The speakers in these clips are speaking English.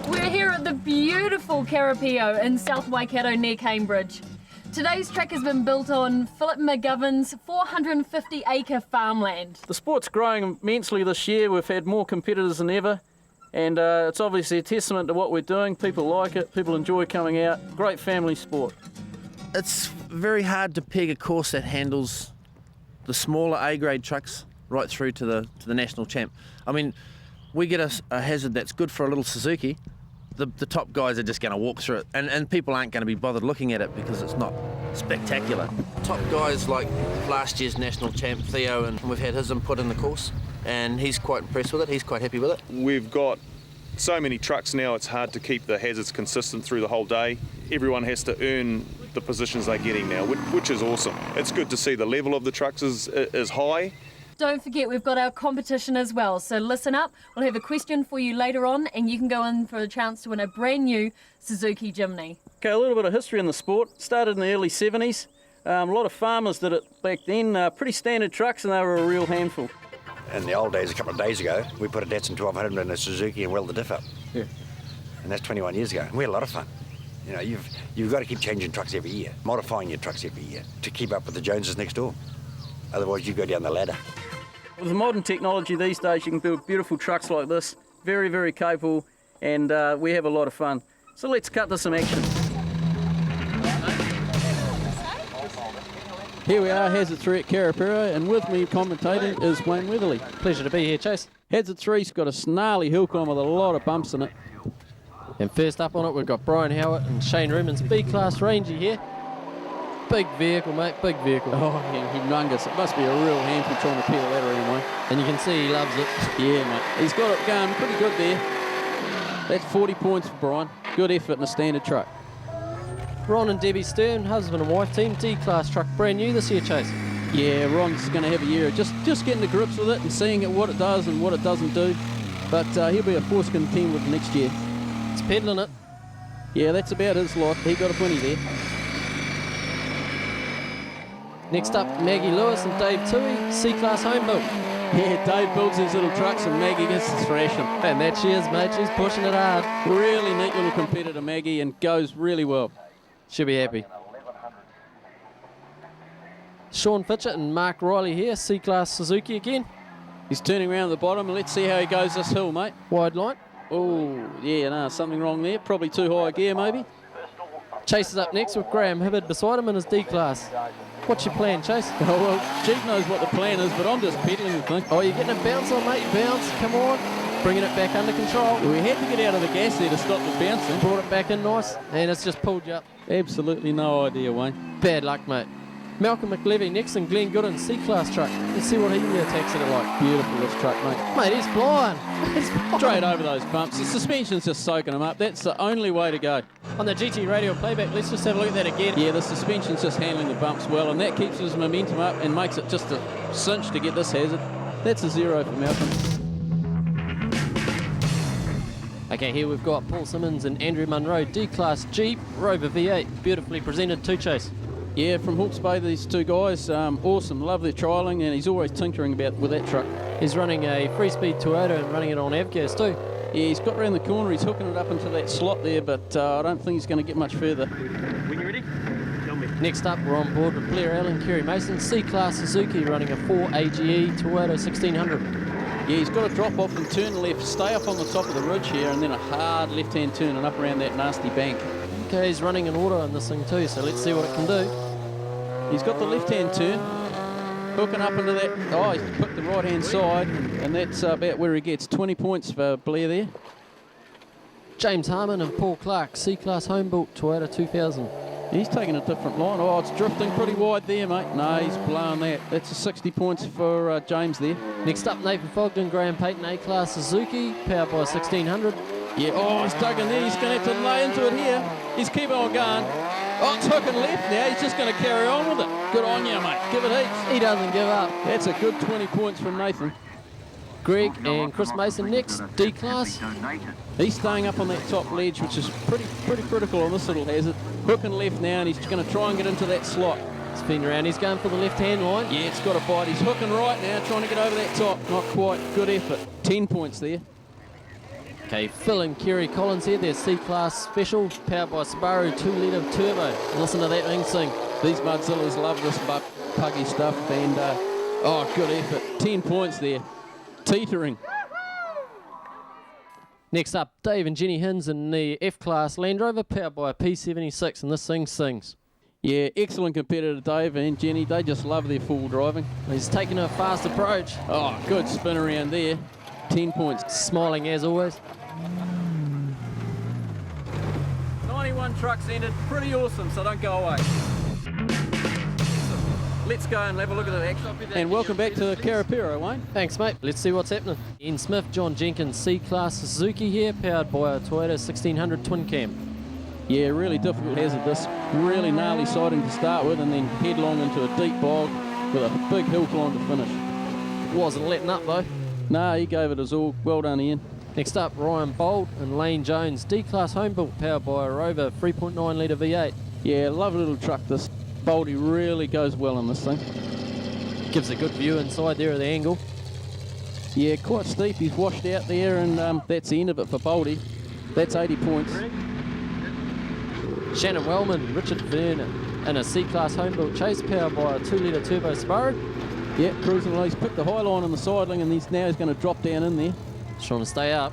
We're here at the beautiful Karapiro in South Waikato near Cambridge. Today's track has been built on Philip McGovern's 450-acre farmland. The sport's growing immensely this year. We've had more competitors than ever, and it's obviously a testament to what we're doing. People like it, people enjoy coming out. Great family sport. It's very hard to peg a course that handles the smaller A-grade trucks right through to the national champ. I mean, we get a hazard that's good for a little Suzuki. The top guys are just going to walk through it, and people aren't going to be bothered looking at it because it's not spectacular. Top guys like last year's national champ Theo, and we've had his input in the course, and he's quite impressed with it. He's quite happy with it. We've got so many trucks now, it's hard to keep the hazards consistent through the whole day. Everyone has to earn the positions they're getting now, which is awesome. It's good to see the level of the trucks is high. Don't forget, we've got our competition as well, so listen up. We'll have a question for you later on, and you can go in for a chance to win a brand new Suzuki Jimny. Okay, a little bit of history in the sport. Started in the early 70s. A lot of farmers did it back then. Pretty standard trucks, and they were a real handful. In the old days, a couple of days ago, we put a Datsun 1200 in a Suzuki and welded the diff up. Yeah. And that's 21 years ago. And we had a lot of fun. You know, you've got to keep changing trucks every year, modifying your trucks every year to keep up with the Joneses next door. Otherwise, you go down the ladder. With modern technology these days, you can build beautiful trucks like this. Very, very capable, and we have a lot of fun. So let's cut to some action. Here we are, Hazard 3 at Karapiro, and with me commentating is Wayne Weatherly. Pleasure to be here, Chase. Hazard 3's got a snarly hill climb with a lot of bumps in it. And first up on it, we've got Brian Howard and Shane Reman's B-Class Ranger here. Big vehicle, mate, big vehicle. Oh, humongous. It must be a real handful trying to peel that around, Wayne. And you can see he loves it. Yeah, mate. He's got it going pretty good there. That's 40 points for Brian. Good effort in a standard truck. Ron and Debbie Stern, husband and wife team, D-Class truck, brand new this year, Chase. Yeah, Ron's going to have a year of just getting to grips with it and seeing what it does and what it doesn't do. But he'll be a force to contend with next year. It's peddling it. Yeah, that's about his lot. He got a 20 there. Next up, Maggie Lewis and Dave Toohey, C-Class home built. Yeah, Dave builds his little trucks and Maggie gets the thrashing. And that she is, mate. She's pushing it hard. Really neat little competitor, Maggie, and goes really well. She'll be happy. Sean Fitchett and Mark Riley here, C-Class Suzuki again. He's turning around the bottom, and let's see how he goes this hill, mate. Wide line. Oh, yeah, no, something wrong there. Probably too high a gear, maybe. Chase is up next with Graham Hibbard beside him in his D-Class. What's your plan, Chase? Oh, well, Jeep knows what the plan is, but I'm just peddling the thing. Oh, you're getting a bounce on, mate. Bounce, come on. Bringing it back under control. We had to get out of the gas there to stop the bouncing. Brought it back in nice, and it's just pulled you up. Absolutely no idea, Wayne. Bad luck, mate. Malcolm McLevy next and Glenn Gooden, C-Class truck. Let's see what he attacks it like. Beautiful, this truck, mate. Mate, he's flying. He's flying. Straight over those bumps. The suspension's just soaking them up. That's the only way to go. On the GT radio playback, let's just have a look at that again. Yeah, the suspension's just handling the bumps well, and that keeps his momentum up and makes it just a cinch to get this hazard. That's a 0 for Malcolm. Okay, here we've got Paul Simmons and Andrew Munro, D-Class Jeep, Rover V8. Beautifully presented too, Chase. Yeah, from Hawke's Bay, these two guys, awesome, love their trialling, and he's always tinkering with that truck. He's running a free-speed Toyota and running it on avgas too. Yeah, he's got around the corner, he's hooking it up into that slot there, but I don't think he's going to get much further. When you're ready, tell me. Next up, we're on board with Blair Allen, Kerry Mason, C-Class Suzuki running a 4AGE Toyota 1600. Yeah, he's got to drop off and turn left, stay up on the top of the ridge here, and then a hard left-hand turn and up around that nasty bank. Okay, he's running an auto on this thing too, so let's see what it can do. He's got the left-hand turn, hooking up into that. Oh, he's picked the right-hand side, and that's about where he gets 20 points for Blair there. James Harmon and Paul Clark, C-Class home-built Toyota 2000. He's taking a different line. Oh, it's drifting pretty wide there, mate. No, he's blowing that. That's a 60 points for James there. Next up, Nathan Fogg and Graham Payton, A-Class Suzuki, powered by a 1600. Yeah, oh, he's dug in there. He's going to have to lay into it here. He's keeping on going. Oh, it's hooking left now. He's just going to carry on with it. Good on you, mate. Give it heaps. He doesn't give up. That's a good 20 points from Nathan. Greg and Chris Mason next, D-Class. He's staying up on that top ledge, which is pretty critical on this little hazard. Hooking left now, and he's going to try and get into that slot. Spin around, he's going for the left-hand line. Yeah, it's got a bite. He's hooking right now, trying to get over that top. Not quite. Good effort. 10 points there. Okay, Phil and Carrie Collins here, their C-Class Special, powered by Subaru 2-litre turbo. Listen to that thing sing. These Mudzillas love this puggy stuff, and oh, good effort. 10 points there. Teetering. Next up, Dave and Jenny Hins in the F-Class Land Rover, powered by a P76, and this thing sings. Yeah, excellent competitor, Dave and Jenny. They just love their full driving. He's taking a fast approach. Oh, good spin around there. 10 points. Smiling as always. 91 trucks entered. Pretty awesome, so don't go away. Let's go and have a look at the action. And welcome back to Karapiro, Wayne. Thanks, mate. Let's see what's happening. Ian Smith, John Jenkins, C-Class Suzuki here, powered by a Toyota 1600 twin cam. Yeah, really difficult hazard this. Really gnarly siding to start with, and then headlong into a deep bog with a big hill climb to finish. Wasn't letting up though. Nah, he gave it his all. Well done, Ian. Next up, Ryan Bold and Lane Jones, D-Class home built, powered by a Rover 3.9 litre V8. Yeah, lovely little truck this. Boldy really goes well on this thing. Gives a good view inside there of the angle. Yeah, quite steep. He's washed out there, and that's the end of it for Boldy. That's 80 points. Shannon Wellman, Richard Verner, and a C-Class home built chase, powered by a 2-litre turbo Subaru. Yeah, cruising along. He's picked the high line on the sidling, and he's going to drop down in there. Just trying to stay up.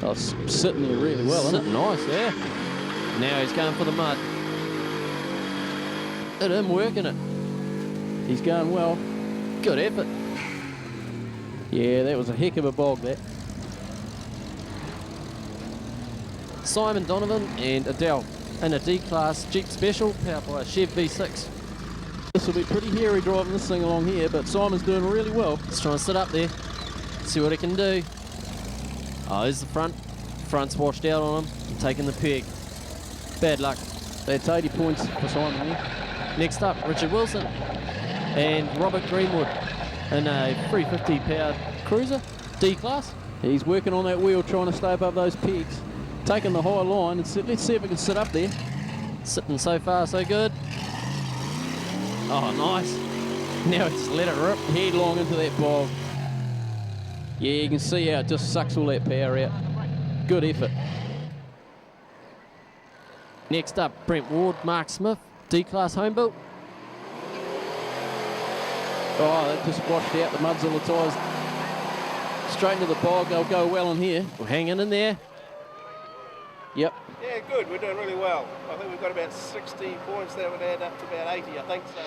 Oh, sitting there really well, isn't it? Sitting nice, yeah. Now he's going for the mud. At him working it. He's going well. Good effort. Yeah, that was a heck of a bog, that. Simon Donovan and Adele in a D-Class Jeep Special, powered by a Chev V6. This will be pretty hairy driving this thing along here, but Simon's doing really well. He's trying to sit up there, see what he can do. Oh, there's the front. Front's washed out on him, and taking the peg. Bad luck. That's 80 points for Simon here. Next up, Richard Wilson and Robert Greenwood in a 350 powered cruiser, D-Class. He's working on that wheel, trying to stay above those pegs. Taking the high line, and let's see if we can sit up there. Sitting so far, so good. Oh, nice. Now just let it rip. Headlong into that bog. Yeah, you can see how it just sucks all that power out. Good effort. Next up, Brent Ward, Mark Smith, D-Class home built. Oh, that just washed out the Mudzilla tyres. Straight into the bog. They'll go well in here. We're hanging in there. Yep. Yeah, good. We're doing really well. I think we've got about 60 points. That would add up to about 80, I think so.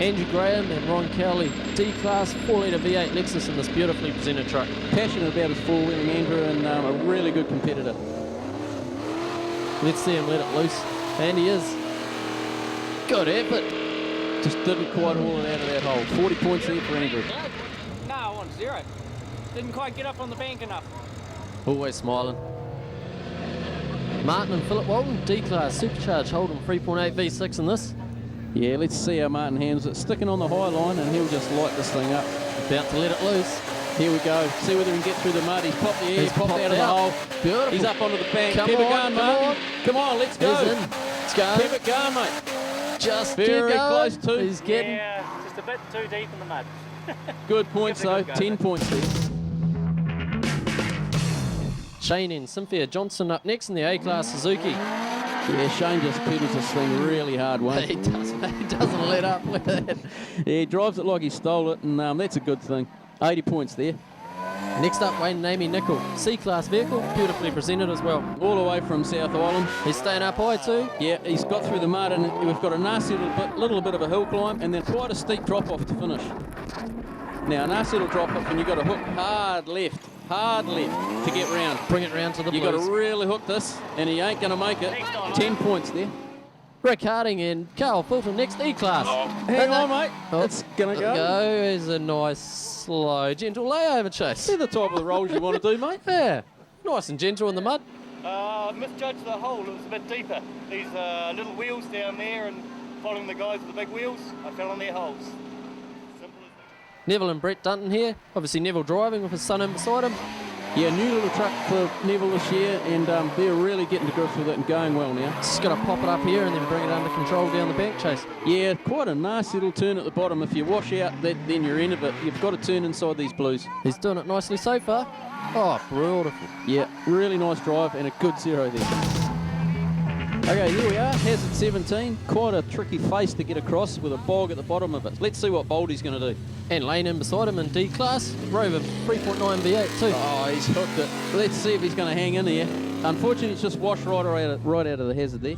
Andrew Graham and Ron Cowley, D-Class 4-litre V8 Lexus in this beautifully presented truck. Passionate about his four-wheeling, Andrew, and a really good competitor. Let's see him let it loose. And he is. Good effort. Just didn't quite haul it out of that hole. 40 points there for Andrew. No, I want 0. Didn't quite get up on the bank enough. Always smiling. Martin and Philip Walton, D-Class Supercharged Holden 3.8 V6 in this. Yeah, let's see how Martin handles it. Sticking on the high line, and he'll just light this thing up. About to let it loose. Here we go. See whether he can get through the mud. He's popped the air. He's popped out of the hole. Beautiful. He's up onto the bank. Come Keep on, it going, Martin. Come on, let's go. He's in. Let's go. Keep it going, mate. Just very keep going. Close to. He's getting. Yeah, just a bit too deep in the mud. Good points, though. 10 points there. Shane and Cynthia Johnson up next in the A-Class Suzuki. Yeah, Shane just pedals this thing really hard, Wayne. He doesn't let up with it. Yeah, he drives it like he stole it, and that's a good thing. 80 points there. Next up, Wayne and Amy Nicol, C-Class vehicle, beautifully presented as well. All the way from South Island. He's staying up high too. Yeah, he's got through the mud, and we've got a nasty little bit of a hill climb, and then quite a steep drop-off to finish. Now, a nasty little drop-off, and you've got to hook hard left to get round. Bring it round to the You've got to really hook this, and he ain't going to make it. 10 points there. Rick Harding and Carl Fulton next E-Class. Hang on, mate. It's going to go. Is a nice, slow, gentle layover chase. See the type of the rolls you want to do, mate? Yeah. Nice and gentle in the mud. Misjudged the hole. It was a bit deeper. These little wheels down there, and following the guys with the big wheels, I fell on their holes. Simple as that. Neville and Brett Dunton here. Obviously Neville driving with his son in beside him. Yeah, new little truck for Neville this year, and they're really getting to grips with it and going well now. Just got to pop it up here and then bring it under control down the bank, Chase. Yeah, quite a nice little turn at the bottom. If you wash out, then you're end of it. You've got to turn inside these blues. He's doing it nicely so far. Oh, beautiful. Yeah, really nice drive and a good zero there. Okay, here we are, hazard 17. Quite a tricky face to get across with a bog at the bottom of it. Let's see what Boldy's going to do. And Lane in beside him in D class. Rover 3.9 V8 too. Oh, he's hooked it. Let's see if he's going to hang in here. Unfortunately, it's just washed right out of the hazard there.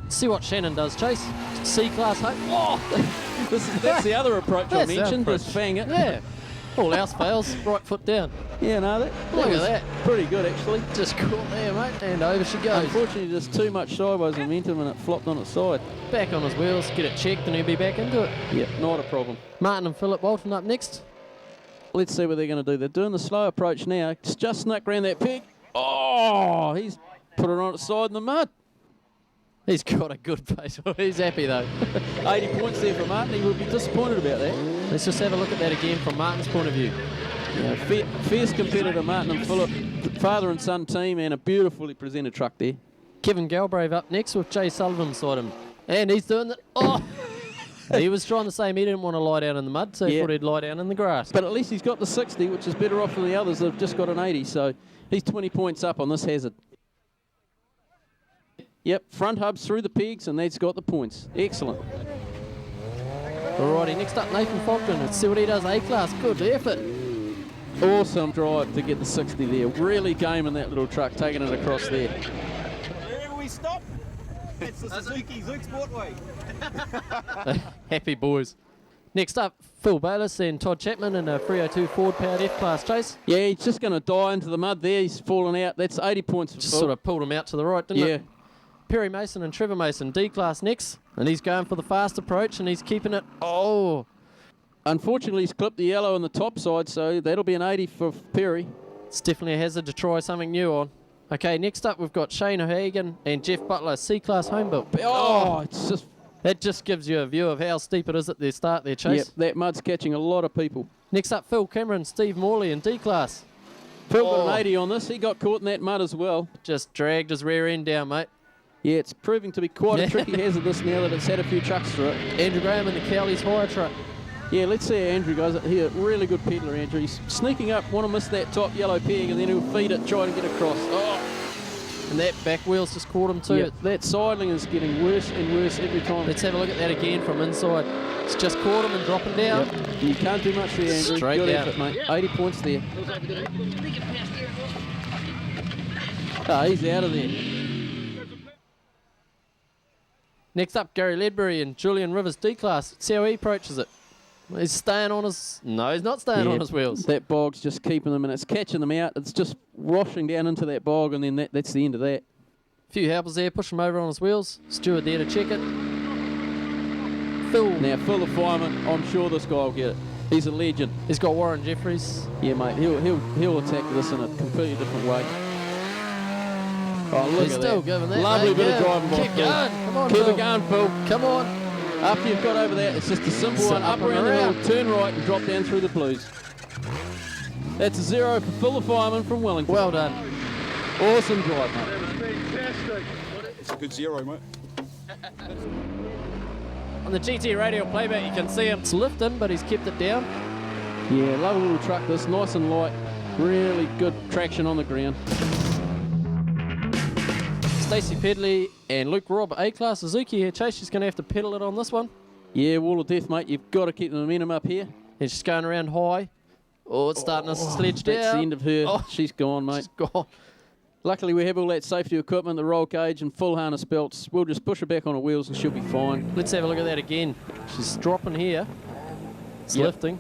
See what Shannon does, Chase. C class hope. Oh, that's the other approach I mentioned. Just bang it. Yeah. All else fails, right foot down. Yeah, no, that Look at was that. pretty good actually. Just caught there, mate, and over she goes. Unfortunately, there's too much sideways momentum and it flopped on its side. Back on his wheels, get it checked, and he'll be back into it. Yeah, not a problem. Martin and Philip Walton up next. Let's see what they're going to do. They're doing the slow approach now. It's just snuck around that peg. Oh, he's put it on its side in the mud. He's got a good pace. He's happy though. 80 points there for Martin. He would be disappointed about that. Let's just have a look at that again from Martin's point of view. Yeah, fierce competitor, Martin and Philip, father and son team, and a beautifully presented truck there. Kevin Galbraith up next with Jay Sullivan beside him. And he's doing the... Oh! He was trying to say he didn't want to lie down in the mud, so he thought he'd lie down in the grass. But at least he's got the 60, which is better off than the others that have just got an 80, so he's 20 points up on this hazard. Yep, front hubs through the pegs, and that's got the points. Excellent. Alrighty, next up Nathan Faulkner. Let's see what he does. A-class, good effort. Awesome drive to get the 60 there. Really gaming that little truck, taking it across there. Wherever we stop, it's the Suzuki Zook Sportway. Happy boys. Next up, Phil Bayliss and Todd Chapman in a 302 Ford powered F-class Chase. Yeah, he's just going to die into the mud there. He's fallen out. That's 80 points for Just Phil. sort of pulled him out to the right, didn't Yeah. it? Perry Mason and Trevor Mason, D-class next. And he's going for the fast approach and he's keeping it. Oh! Unfortunately, he's clipped the yellow on the top side, so that'll be an 80 for Perry. It's definitely a hazard to try something new on. Okay, next up we've got Shane O'Hagan and Jeff Butler, C-class home built. Oh, it's just... That just gives you a view of how steep it is at their start there, Chase. Yep, that mud's catching a lot of people. Next up, Phil Cameron, Steve Morley in D-class. Phil got an 80 on this. He got caught in that mud as well. Just dragged his rear end down, mate. Yeah, it's proving to be quite a tricky hazard this now that it's had a few trucks through it. Andrew Graham in the Cowley's hire truck. Yeah, let's see how Andrew goes. Here, really good peddler, Andrew. He's sneaking up, want to miss that top yellow peg, and then he'll feed it, try to get across. Oh! And that back wheel's just caught him too. Yep, that sidling is getting worse and worse every time. Let's have a look at that again from inside. It's just caught him and dropping down. Yep. You can't do much there, Andrew. Straight good down. effort, mate. 80 points there. Oh, he's out of there. Next up, Gary Ledbury and Julian Rivers D-class. See how he approaches it. He's staying on his... No, he's not staying on his wheels. That bog's just keeping them, and it's catching them out. It's just washing down into that bog, and then that's the end of that. A few helpers there, push him over on his wheels. Steward there to check it. Phil. Now, Phil the fireman, I'm sure this guy will get it. He's a legend. He's got Warren Jeffries. Yeah, mate, he'll attack this in a completely different way. Oh, look He's at still that. giving that. Lovely mate. bit Yeah. of driving by Keep Phil. going. Come on, Keep Phil. it going, Phil. Come on. After you've got over that, it's just a simple one. Up around the hill, turn right and drop down through the blues. That's a 0 for Phil the fireman from Wellington. Well done. Awesome drive, mate. Fantastic. It's a good 0, mate. On the GT radio playback, you can see him. It's lifting, but he's kept it down. Yeah, lovely little truck this, nice and light. Really good traction on the ground. Stacey Pedley and Luke Robb, A-class Suzuki here. Chase, she's going to have to pedal it on this one. Yeah, wall of death, mate. You've got to keep the momentum up here. And she's going around high. Oh, it's starting to sledge down. That's the end of her. Oh, she's gone, mate. she's gone. Luckily, we have all that safety equipment, the roll cage and full harness belts. We'll just push her back on her wheels and she'll be fine. Let's have a look at that again. She's dropping here. It's lifting.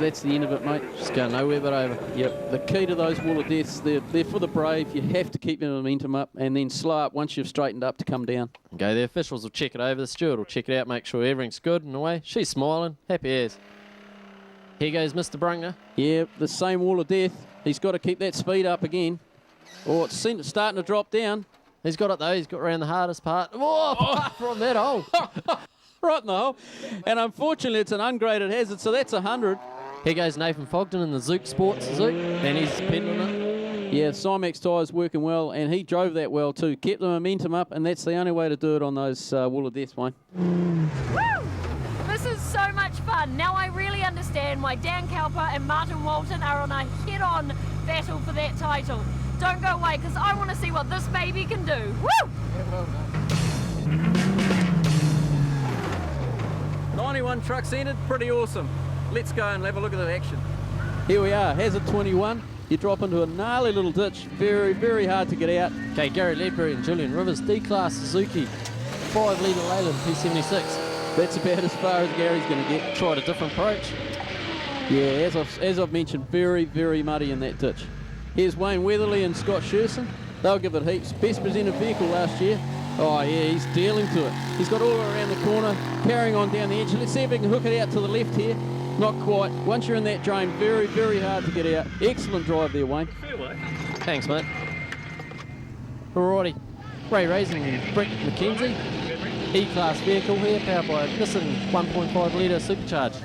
That's the end of it, mate. She's going nowhere but over. Yep. The key to those wall of deaths, they're for the brave. You have to keep the momentum up and then slow up once you've straightened up to come down. Okay, the officials will check it over. The steward will check it out, make sure everything's good and away. She's smiling, happy as. Here goes Mr. Brungner. Yeah, the same wall of death. He's got to keep that speed up again. Oh, it's starting to drop down. He's got it though. He's got around the hardest part. Oh, apart from that hole. Right in the hole. And unfortunately, it's an ungraded hazard, so that's 100. Here goes Nathan Fogden in the Zook Sports Zook, and he's pedaling it. Yeah, Cymax tyres working well, and he drove that well too. Kept the momentum up, and that's the only way to do it on those Wall of Death, Wayne. Woo! This is so much fun. Now I really understand why Dan Cowper and Martin Walton are on a head-on battle for that title. Don't go away, because I want to see what this baby can do. Woo! 91 trucks entered, pretty awesome. Let's go and have a look at the action. Here we are, Hazard 21. You drop into a gnarly little ditch. Very, very hard to get out. Okay, Gary Ledbury and Julian Rivers, D-Class Suzuki, 5-litre Leyland P76. That's about as far as Gary's going to get. Tried a different approach. Yeah, as I've mentioned, very, very muddy in that ditch. Here's Wayne Weatherly and Scott Sherson. They'll give it heaps. Best presented vehicle last year. Oh yeah, he's dealing to it. He's got all around the corner, carrying on down the edge. Let's see if we can hook it out to the left here. Not quite. Once you're in that drain, very, very hard to get out. Excellent drive there, Wayne. Thanks, mate. Alrighty. Ray Raisin and Brent Mckenzie. E-Class vehicle here, powered by a Nissan 1.5-litre supercharged.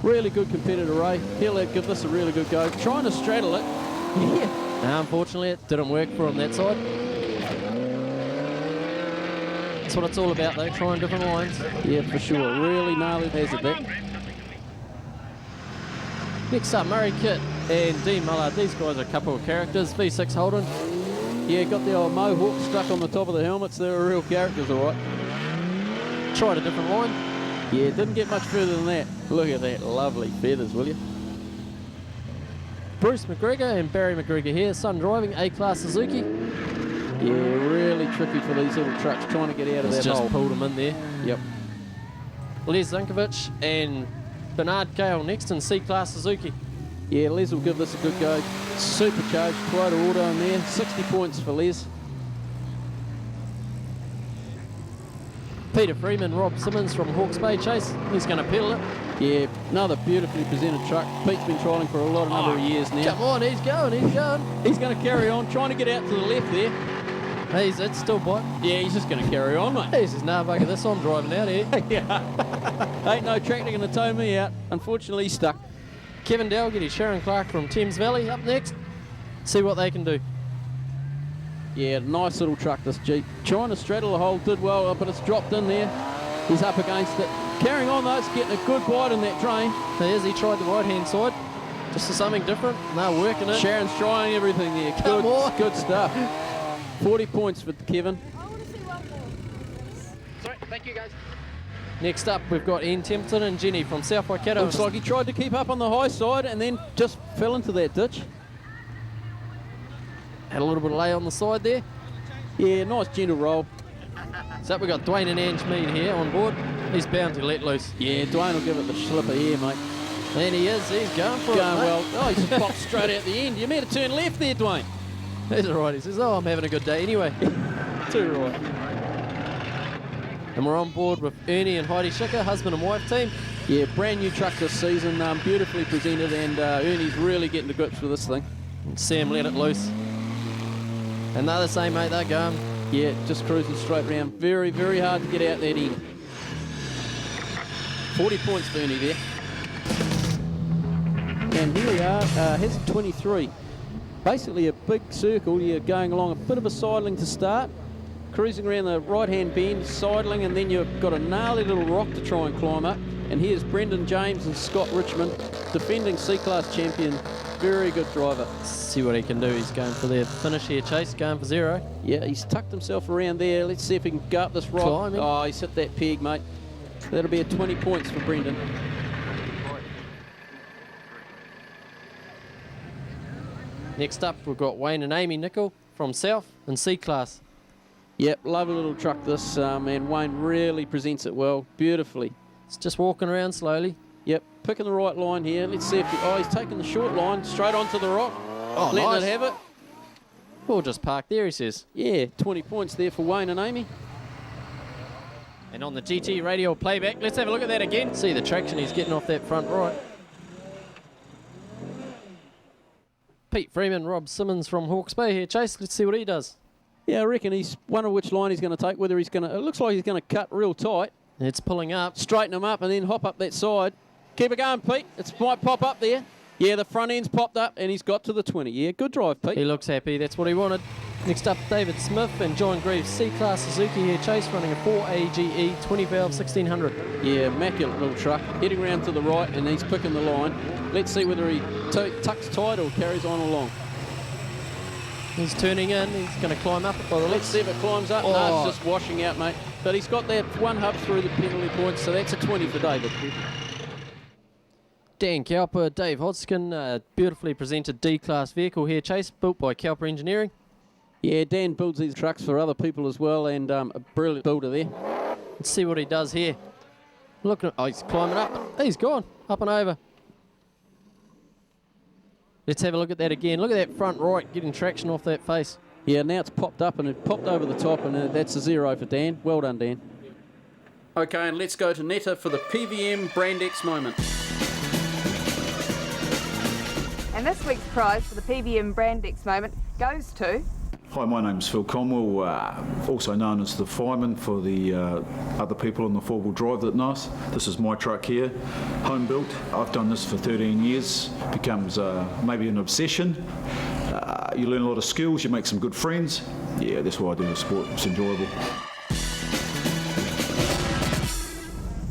Really good competitor, Ray. He'll give this a really good go. Trying to straddle it. Yeah. Now, unfortunately, it didn't work for him that side. That's what it's all about, though, trying different lines. Yeah, for sure. Really gnarly Hazard that. Next up, Murray Kitt and Dean Mullard. These guys are a couple of characters. V6 Holden. Yeah, got the old mohawk stuck on the top of the helmets. They're real characters, all right. Tried a different line. Yeah, didn't get much further than that. Look at that lovely feathers, will you? Bruce McGregor and Barry McGregor here, Sun Driving, A-Class Suzuki. Yeah, really tricky for these little trucks trying to get out of that hole. Just pulled them in there. Yep. Les Zankovic and Bernard Gale next in C-Class Suzuki. Yeah, Les will give this a good go. Supercharged, quite a auto in there. 60 points for Les. Peter Freeman, Rob Simmons from Hawke's Bay Chase. He's going to pedal it. Yeah, another beautifully presented truck. Pete's been trialling for a number of years now. Come on, he's going. He's going to carry on, trying to get out to the left there. It's still biting. Yeah, he's just going to carry on, mate. He says, nah, bugger this, I'm driving out here. Yeah. Ain't no tractor going to tow me out. Unfortunately, he's stuck. Kevin Dalgety, Sharon Clark from Thames Valley up next. See what they can do. Yeah, nice little truck, this Jeep. Trying to straddle the hole, did well, but it's dropped in there. He's up against it. Carrying on though, it's getting a good bite in that drain. He tried the right-hand side, just for something different. They're working it. Sharon's trying everything there. Come on. Good stuff. 40 points for Kevin. I want to see one more. Sorry, thank you guys. Next up, we've got Ian Templeton and Jenny from South Waikato. Looks like he tried to keep up on the high side and then just fell into that ditch. Had a little bit of lay on the side there. Yeah, nice gentle roll. So we've got Dwayne and Ange Mead here on board. He's bound to let loose. Yeah, Dwayne will give it the slipper here, mate. And he is. He's going for it, well. Oh, he just popped straight out the end. You meant to turn left there, Dwayne. He's all right. He says, oh, I'm having a good day anyway. Too right. And we're on board with Ernie and Heidi Schicker, husband and wife team. Yeah, brand new truck this season, beautifully presented, and Ernie's really getting to grips with this thing. And Sam let it loose. And they're the same, mate. They're going. Yeah, just cruising straight round. Very, very hard to get out that end. 40 points for Ernie there. And here we are, has 23. Basically a big circle. You're going along a bit of a sidling to start, cruising around the right-hand bend, sidling, and then you've got a gnarly little rock to try and climb up. And here's Brendan James and Scott Richmond, defending C-Class champion. Very good driver. See what he can do. He's going for their finish here, Chase, going for 0. Yeah, he's tucked himself around there. Let's see if he can go up this rock. Climbing. Oh, he's hit that peg, mate. That'll be a 20 points for Brendan. Next up, we've got Wayne and Amy Nicol from South in C-Class. Yep, lovely little truck this, and Wayne really presents it well, beautifully. It's just walking around slowly. Yep, picking the right line here. Let's see if he's taking the short line straight onto the rock. Oh, letting nice. it have it. We'll just park there, he says. Yeah, 20 points there for Wayne and Amy. And on the GT radio playback, let's have a look at that again. See the traction he's getting off that front right. Pete Freeman, Rob Simmons from Hawke's Bay here. Chase, let's see what he does. Yeah, I reckon he's wondering which line he's going to take, whether he's going to... It looks like he's going to cut real tight. It's pulling up. Straighten him up and then hop up that side. Keep it going, Pete. It might pop up there. Yeah, the front end's popped up and he's got to the 20. Yeah, good drive, Pete. He looks happy. That's what he wanted. Next up, David Smith and John Greaves. C-Class Suzuki here, Chase, running a 4AGE 20 valve 1600. Yeah, immaculate little truck. Heading round to the right and he's picking the line. Let's see whether he tucks tight or carries on along. He's turning in. He's going to climb up it by the Let's left. see if it climbs up. No, it's just washing out, mate. But he's got that one hub through the penalty points, so that's a 20 for David. Dan Cowper, Dave Hodgkin, beautifully presented D-Class vehicle here, Chase, built by Cowper Engineering. Yeah, Dan builds these trucks for other people as well, and a brilliant builder there. Let's see what he does here. Look, oh, he's climbing up. He's gone, up and over. Let's have a look at that again. Look at that front right, getting traction off that face. Yeah, now it's popped up and it popped over the top, and that's a 0 for Dan. Well done, Dan. Okay, and let's go to Netta for the PVM Brand X moment. And this week's prize for the PVM Brand X moment goes to... Hi, my name's Phil Conwell, also known as the fireman for the other people on the four-wheel drive that know us. This is my truck here, home built. I've done this for 13 years. Becomes maybe an obsession. You learn a lot of skills, you make some good friends. Yeah, that's why I do the sport. It's enjoyable.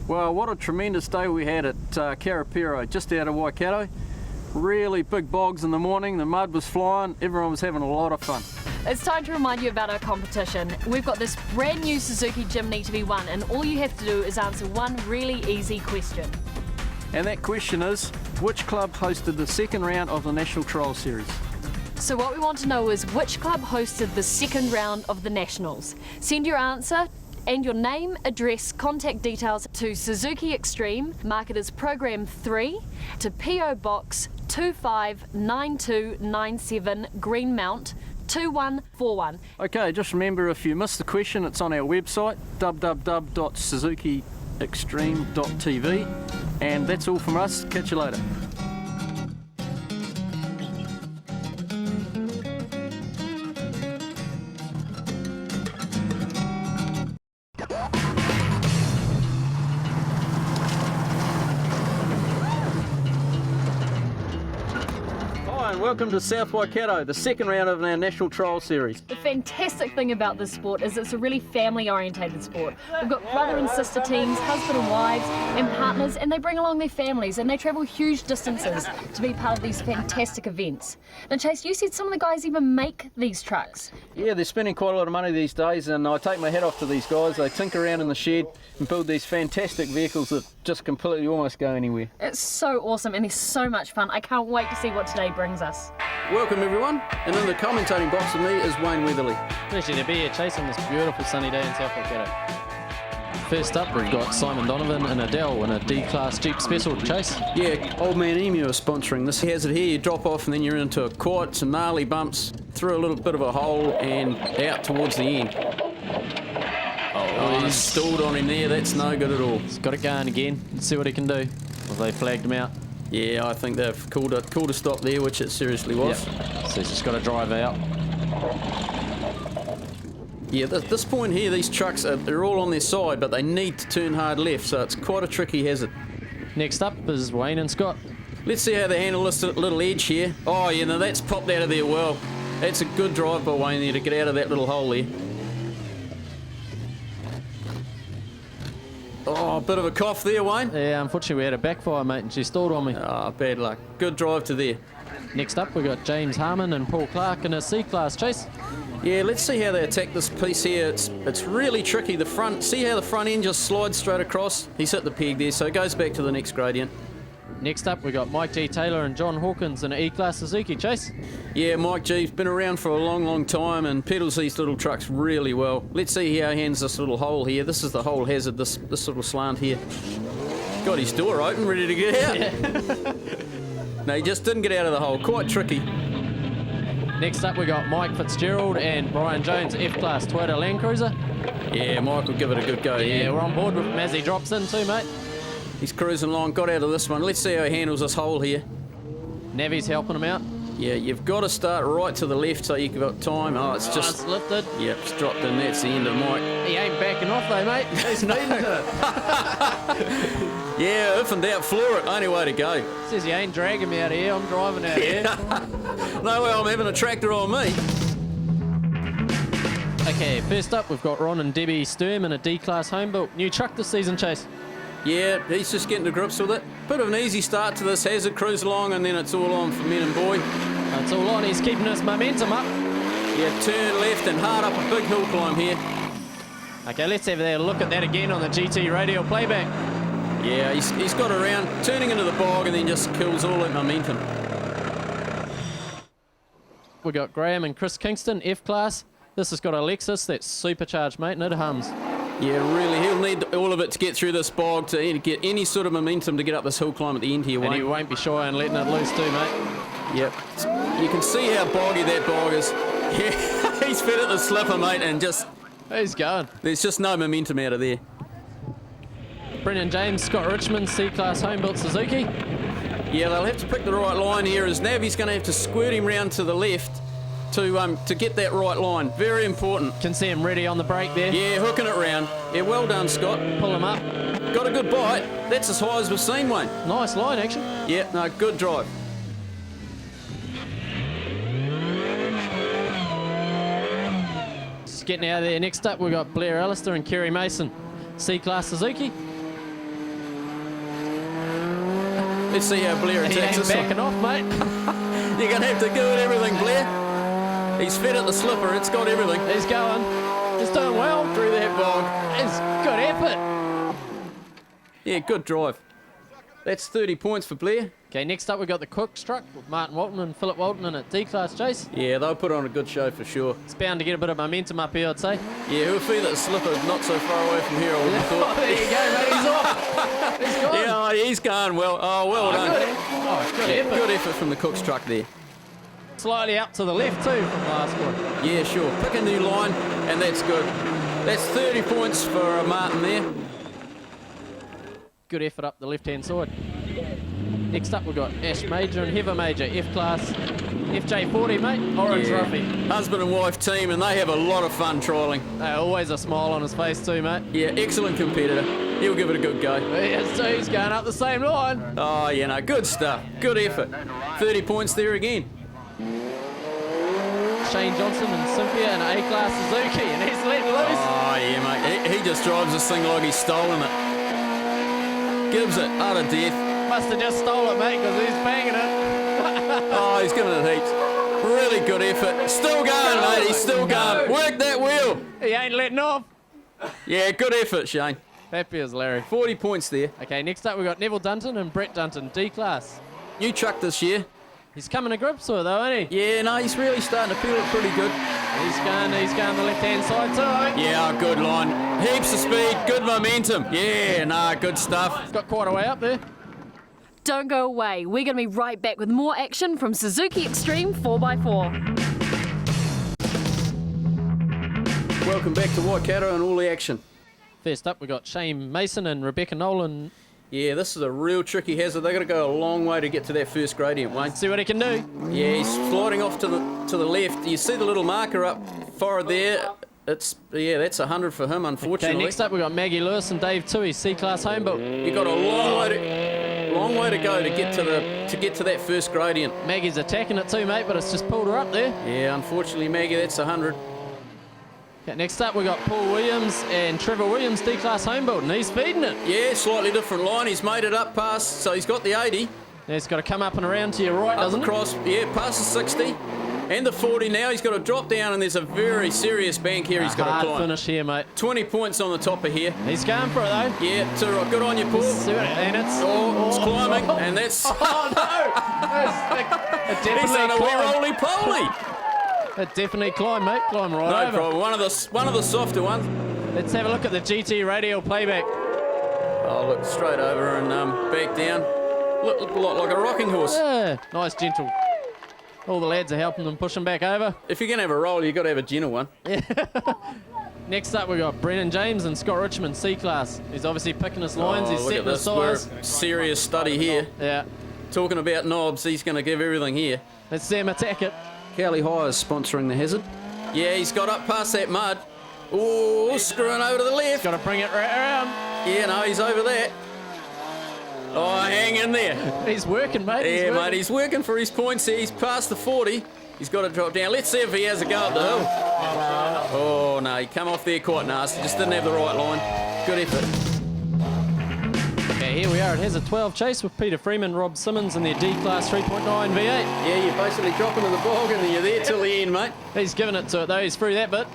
Well, what a tremendous day we had at Karapiro, just out of Waikato. Really big bogs in the morning, the mud was flying, everyone was having a lot of fun. It's time to remind you about our competition. We've got this brand new Suzuki Jimny to be won, and all you have to do is answer one really easy question. And that question is, which club hosted the second round of the National Trial Series? So what we want to know is which club hosted the second round of the Nationals. Send your answer and your name, address, contact details to Suzuki Xtreme, marked as Program 3, to PO Box 259297 Greenmount 2141. Okay, just remember, if you missed the question, it's on our website, www.suzukixtreme.tv, and that's all from us. Catch you later. Welcome to South Waikato, the second round of our National Trial Series. The fantastic thing about this sport is it's a really family-orientated sport. We've got brother and sister teams, husband and wives, and partners, and they bring along their families, and they travel huge distances to be part of these fantastic events. Now, Chase, you said some of the guys even make these trucks. Yeah, they're spending quite a lot of money these days, and I take my hat off to these guys. They tinker around in the shed and build these fantastic vehicles that just completely almost go anywhere. It's so awesome, and they're so much fun. I can't wait to see what today brings us. Welcome everyone, and in the commentating box with me is Wayne Weatherly. Pleasure to be here, Chase, on this beautiful sunny day in South Waikato. First up, we've got Simon Donovan and Adele in a D-Class Jeep Special, Chase. Yeah, Old Man Emu are sponsoring this. He has it here, you drop off and then you're into quite some gnarly bumps, through a little bit of a hole and out towards the end. Oh, he's stalled on him there, that's no good at all. He's got it going again. Let's see what he can do. Well, they flagged him out. Yeah, I think they've called a stop there, which it seriously was. Yep. So he's just got to drive out. Yeah, at this point here, these trucks, they're all on their side, but they need to turn hard left, so it's quite a tricky hazard. Next up is Wayne and Scott. Let's see how they handle this little edge here. Oh, yeah, no, that's popped out of there well. That's a good drive by Wayne there to get out of that little hole there. Oh, a bit of a cough there, Wayne. Yeah, unfortunately we had a backfire, mate, and she stalled on me. Oh, bad luck. Good drive to there. Next up, we've got James Harmon and Paul Clark in a C-Class, Chase. Yeah, let's see how they attack this piece here. It's really tricky. The front, see how the front end just slides straight across? He's hit the peg there, so it goes back to the next gradient. Next up, we've got Mike G. Taylor and John Hawkins in an E-Class Suzuki, Chase. Yeah, Mike G's been around for a long, long time and pedals these little trucks really well. Let's see how he hands this little hole here. This is the hole hazard, this little slant here. Got his door open, ready to get out. Yeah. No, he just didn't get out of the hole. Quite tricky. Next up, we got Mike Fitzgerald and Brian Jones, F-Class Toyota Land Cruiser. Yeah, Mike will give it a good go. Yeah, we're on board with him as he drops in too, mate. He's cruising along, got out of this one. Let's see how he handles this hole here. Navi's helping him out. Yeah, you've got to start right to the left so you've got time. Oh, it's just... it's lifted. Yep, it's dropped in. That's the end of Mike. He ain't backing off though, mate. He's needing it. Yeah, if in doubt, floor it. Only way to go. Says you ain't dragging me out of here. I'm driving out of here. No way I'm having a tractor on me. Okay, first up we've got Ron and Debbie Sturm in a D-Class home built. New truck this season, Chase. Yeah, he's just getting to grips with it. Bit of an easy start to this hazard, cruise along, and then it's all on for men and boy. It's all on, he's keeping his momentum up. Yeah, turn left and hard up a big hill climb here. Okay, let's have a look at that again on the GT radio playback. Yeah, he's got around, turning into the bog, and then just kills all that momentum. We got Graham and Chris Kingston, F-Class. This has got a Lexus that's supercharged, mate, and it hums. Yeah, really, he'll need all of it to get through this bog, to get any sort of momentum to get up this hill climb at the end here, And he won't be shy on letting it loose too, mate. Yep. You can see how boggy that bog is. Yeah, he's fed at the slipper, mate, and just... He's going. There's just no momentum out of there. Brendan James, Scott Richmond, C-Class home-built Suzuki. Yeah, they'll have to pick the right line here, as Navy's going to have to squirt him round to the left to get that right line. Very important. Can see him ready on the brake there. Yeah, hooking it round. Yeah, well done, Scott. Pull him up. Got a good bite. That's as high as we've seen, Wayne. Nice line, actually. Yeah, no, good drive. Just getting out of there. Next up, we've got Blair, Alastair and Carrie Mason. C-Class Suzuki. Let's see how Blair attacks this. He ain't backing off, mate. You're going to have to give it everything, Blair. He's fed at the slipper. It's got everything. He's going. He's doing well. Through that bog. It's good effort. Yeah, good drive. That's 30 points for Blair. Okay, next up we've got the Cooks truck with Martin Walton and Philip Walton in a D-Class chase. Yeah, they'll put on a good show for sure. It's bound to get a bit of momentum up here, I'd say. Yeah, who'll feel that the slipper's not so far away from here, I would have thought. There you go, mate. He's off. He's gone. Yeah, he's gone well. Oh, well done. Good effort. Good effort from the Cooks truck there. Slightly up to the left too from last one. Yeah, sure. Pick a new line, and that's good. That's 30 points for Martin there. Good effort up the left-hand side. Next up we've got Ash Major and Heather Major, F-Class, FJ40, mate, Orange Ruffy. Husband and wife team, and they have a lot of fun trialling. Always a smile on his face too, mate. Yeah, excellent competitor. He'll give it a good go. Yes, too. He's going up the same line. Oh, yeah, no, good stuff. Good effort. 30 points there again. Shane Johnson and Cynthia in an A-Class Suzuki, and he's letting loose. Oh, yeah, mate. He just drives this thing like he's stolen it. Gives it utter death. Must have just stole it, mate, because he's banging it. Oh, he's giving it heaps. Really good effort. Still going, mate. He's still going. Work that wheel. He ain't letting off. Yeah, good effort, Shane. Happy as Larry. 40 points there. Okay, next up we've got Neville Dunton and Brett Dunton, D-Class. New truck this year. He's coming to grips with it, though, ain't he? Yeah, no, he's really starting to feel it pretty good. He's going the left-hand side too, I think. Yeah, good line. Heaps of speed, good momentum. Yeah, nah, good stuff. He's got quite a way up there. Don't go away. We're going to be right back with more action from Suzuki Xtreme 4x4. Welcome back to Waikato and all the action. First up, we've got Shane Mason and Rebecca Nolan. Yeah, this is a real tricky hazard. They've got to go a long way to get to that first gradient, Wayne. See what he can do. Yeah, he's sliding off to the left. You see the little marker up forward there? That's 100 for him, unfortunately. Okay, next up we've got Maggie Lewis and Dave Toohey, C-Class home built. You've got a long way to go to get to that first gradient. Maggie's attacking it too, mate, but it's just pulled her up there. Yeah, unfortunately, Maggie, that's 100. Okay, next up we've got Paul Williams and Trevor Williams, D-Class home build, and he's feeding it. Yeah, slightly different line. He's made it up past, so he's got the 80. Yeah, he's got to come up and around to your right, doesn't across, Yeah, past the 60 and the 40 now. He's got to drop down, and there's a very serious bank here he's got to climb. Hard finish here, mate. 20 points on the top of here. He's going for it, though. Yeah, too right. Good on you, Paul. And it's climbing, and that's... Oh, no! He's done a wee roly-poly. It definitely climb, mate. Climb right no over. Problem. One of the softer ones. Let's have a look at the GT radio playback. Oh, look straight over and back down. Look a lot like a rocking horse. Yeah, nice, gentle. All the lads are helping them push him back over. If you're going to have a roll, you've got to have a gentle one. Yeah. Next up, we've got Brennan James and Scott Richmond, C-Class. He's obviously picking his lines. He's setting the size. We're serious study here. Yeah. Talking about knobs, he's going to give everything here. Let's see him attack it. Cowley High is sponsoring the hazard. Yeah, he's got up past that mud. Oh, screwing over to the left. Got to bring it right around. Yeah, no, he's over that. Oh, hang in there. He's working, mate. Yeah, mate, he's working for his points here. He's past the 40. He's got to drop down. Let's see if he has a go up the hill. Oh, no, he come off there quite nasty. Just didn't have the right line. Good effort. Okay, here we are. It has a 12 chase with Peter Freeman, Rob Simmons in their D-Class 3.9 V8. Yeah, you're basically dropping to the bog and you're there till the end, mate. He's giving it to it, though. He's through that bit.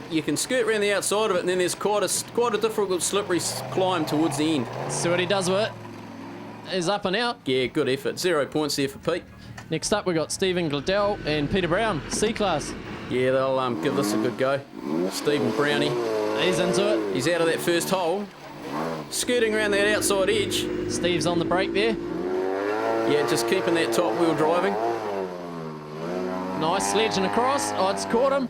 You can skirt around the outside of it, and then there's quite a difficult, slippery climb towards the end. See what he does with it. He's up and out. Yeah, good effort. 0 points there for Pete. Next up, we've got Stephen Gladell and Peter Brown, C-Class. Yeah, they'll give this a good go. Stephen Brownie. He's into it. He's out of that first hole. Skirting around that outside edge. Steve's on the brake there. Yeah, just keeping that top wheel driving. Nice sledging across. Oh, it's caught him.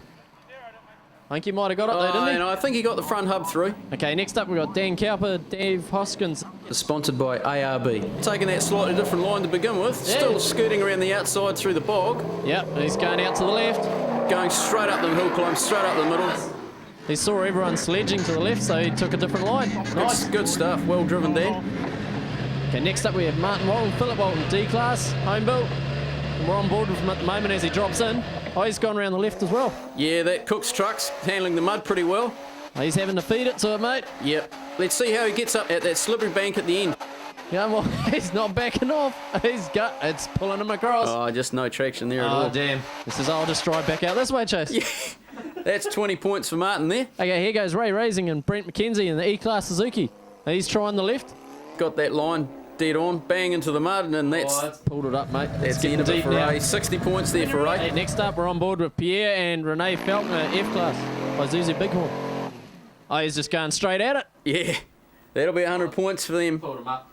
I think he might have got it though, didn't he? No, I think he got the front hub through. Okay, next up we've got Dan Cowper, Dave Hoskins. Sponsored by ARB. Taking that slightly different line to begin with. Yeah. Still skirting around the outside through the bog. Yep, he's going out to the left. Going straight up the hill climb, straight up the middle. He saw everyone sledging to the left, so he took a different line. Nice. Good stuff. Well driven, Dan. Okay, next up we have Martin Walton, Philip Walton, D-Class, home built. And we're on board with him at the moment as he drops in. Oh, he's gone around the left as well. Yeah, that Cook's truck's handling the mud pretty well. Oh, he's having to feed it to it, mate. Yep. Let's see how he gets up at that slippery bank at the end. Yeah, well, he's not backing off. It's pulling him across. Oh, just no traction there at all. Oh, damn. This is, I'll just drive back out this way, Chase. Yeah. That's 20 points for Martin there. Okay, here goes Ray Raising and Brent Mckenzie in the E-Class Suzuki. He's trying the left. Got that line dead on, bang into the mud, and that's pulled it up, mate. That's the end of it for Ray. 60 points there for Ray. Hey, next up, we're on board with Pierre and Renee Faulkner, F-Class, by Zuzu Bighorn. Oh, he's just going straight at it. Yeah, that'll be 100 points for them. Pulled him up.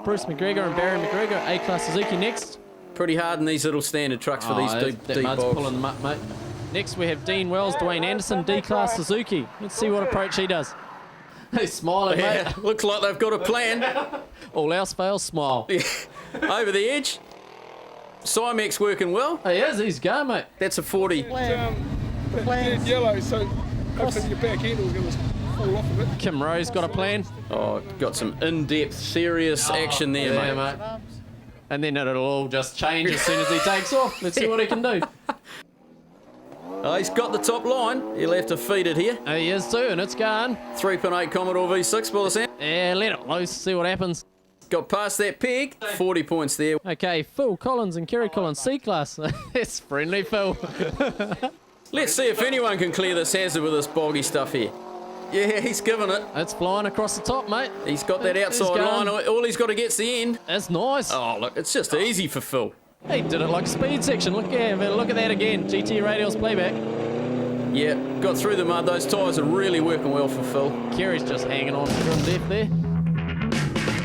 Bruce McGregor and Barry McGregor, A-Class Suzuki next. Pretty hard in these little standard trucks for these deep mud's bogs. Pulling them up, mate. Next, we have Dean Wells, Dwayne Anderson, D-Class Suzuki. Let's see what approach he does. He's smiling, Yeah, mate. looks like they've got a plan. All else fails, smile. Over the edge. Cymex working well. He is, he's going, mate. That's a 40. Dead yellow, so hopefully your back end will give us fall off a bit. Kim Rowe's got a plan. Oh, got some in-depth, serious action there, mate. And then it'll all just change as soon as he takes off. Let's see what he can do. Oh, he's got the top line. He'll have to feed it here. He is too, and it's gone. 3.8 Commodore V6 by the sound. Yeah, let it loose, see what happens. Got past that peg. 40 points there. Okay, Phil Collins and Kerry Collins, C-Class. It's friendly, Phil. Let's see if anyone can clear this hazard with this boggy stuff here. Yeah, he's given it. It's flying across the top, mate. He's got that outside line. All he's got to get's the end. That's nice. Oh, look, it's just easy for Phil. He did it like a speed section. Look at that again. GT Radials playback. Yeah, got through the mud. Those tyres are really working well for Phil. Kerry's just hanging on to the left there.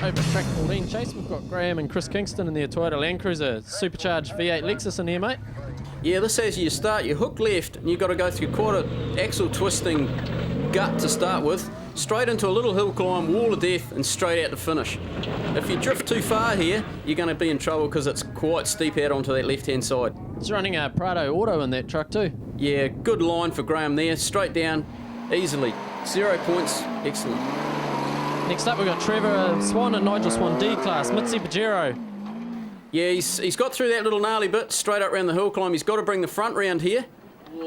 Over track 14 chase, we've got Graham and Chris Kingston in their Toyota Land Cruiser supercharged V8 Lexus in here, mate. Yeah, this has you start, you hook left, and you've got to go through quite an axle twisting gut to start with, straight into a little hill climb, wall of death, and straight out to finish. If you drift too far here, you're going to be in trouble because it's quite steep out onto that left-hand side. He's running a Prado Auto in that truck too. Yeah, good line for Graham there, straight down, easily. 0 points, excellent. Next up we've got Trevor Swan and Nigel Swan D-Class, Mitzi Pajero. Yeah, he's got through that little gnarly bit, straight up around the hill climb. He's got to bring the front round here.